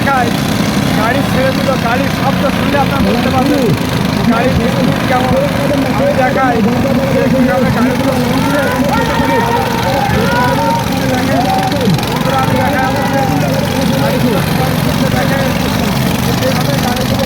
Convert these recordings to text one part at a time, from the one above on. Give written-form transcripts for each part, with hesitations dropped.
দেখাই, গাড়ি ছেড়ে দিল, গাড়ির শব্দ শুনলে আপনারা বুঝতে পারবেন গাড়ির স্পিড কেমন। আমি দেখাই যে কীভাবে গাড়িগুলো শুনছে। বন্ধুরা আমি দেখাই আপনাদের গাড়িগুলো শুনতে দেখে যেভাবে গাড়িগুলো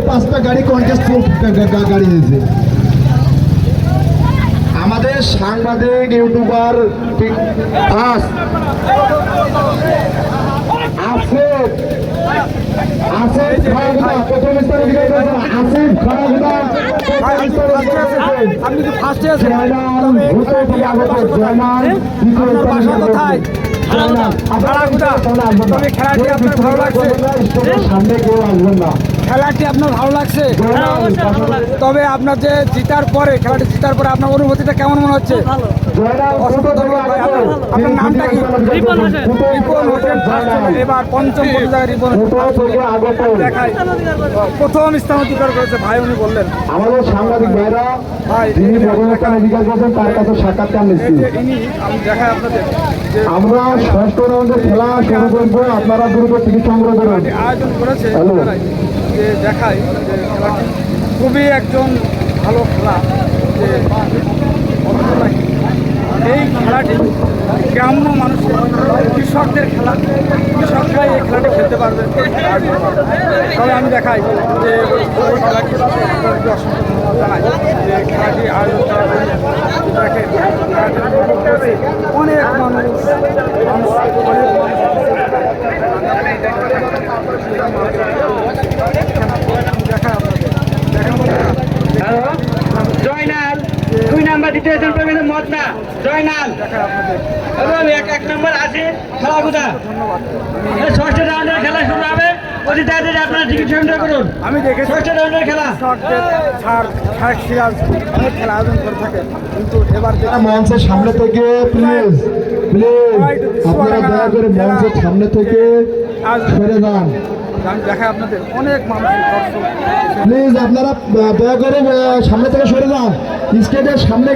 পাঁচটা গাড়ি কন্টেস্ট গাড়ি হয়েছে। আমাদের সাংবাদিক ইউটিউবার আপনি তো ফার্স্টে আছেন, বাসা কোথায়? তবে খেলাটি আপনার ভালো লাগছে? সামনে কেউ আসবেন না। খেলাটি আপনার ভালো লাগছে? তবে আপনার যে জিতার পরে, খেলাটি জিতার পরে আপনার অনুভূতিটা কেমন মনে হচ্ছে? অসংখ্য ধন্যবাদ ভাই। আপনার নামটা কি? রিপন হোসেন। এবার পঞ্চম প্রতিযোগিতায় রিপন দেখাই প্রথম স্থান অধিকার করেছে ভাই, উনি বললেন। আমাদের সাংবাদিক ভাইরা ভাই যিনি প্রথম স্থান অধিকার করেছেন তার কাছে সাক্ষাৎকার নিচ্ছি। আমি দেখাই আপনাদের আমরা ষষ্ঠ রাউন্ডের খেলা শুরু করবো, আপনারা দ্রুত টিকিট সংগ্রহ করুন। আয়োজন করেছে যে দেখাই যে খেলাটি খুবই একজন ভালো খেলা। যে এই খেলাটি গ্রাম্য মানুষের, কৃষকদের খেলা, কৃষকরাই এই খেলাটি খেলতে পারবে। তবে আমি দেখাই যে ওই খেলাটি অসংখ্য ধন্যবাদ জানাই যে খেলাটি আয়োজন করার জন্য। দেখেন অনেক মানুষ জয়নাল 2 নাম্বার দ্বিতীয় জন প্রবীণ মদনা জয়নাল এবং 1 নম্বর আছে খেলাগুদা। ষষ্ঠ রাউন্ডের খেলা শুরু হবে, অতি তাড়াতাড়ি আপনারা টিকিট সংগ্রহ করুন। আমি দেখেছি ষষ্ঠ রাউন্ডের খেলা অনেক খেলা আয়োজন করে থাকে, কিন্তু এবার মঞ্চের সামনে থেকে প্লিজ আপনারা দয়া করে মঞ্চের সামনে থেকে সরে যান। আমি দেখাই আপনাদের অনেক মানুষ দর্শক। প্লিজ আপনারা দয়া করে সামনে থেকে সরে যান, স্টেজের সামনে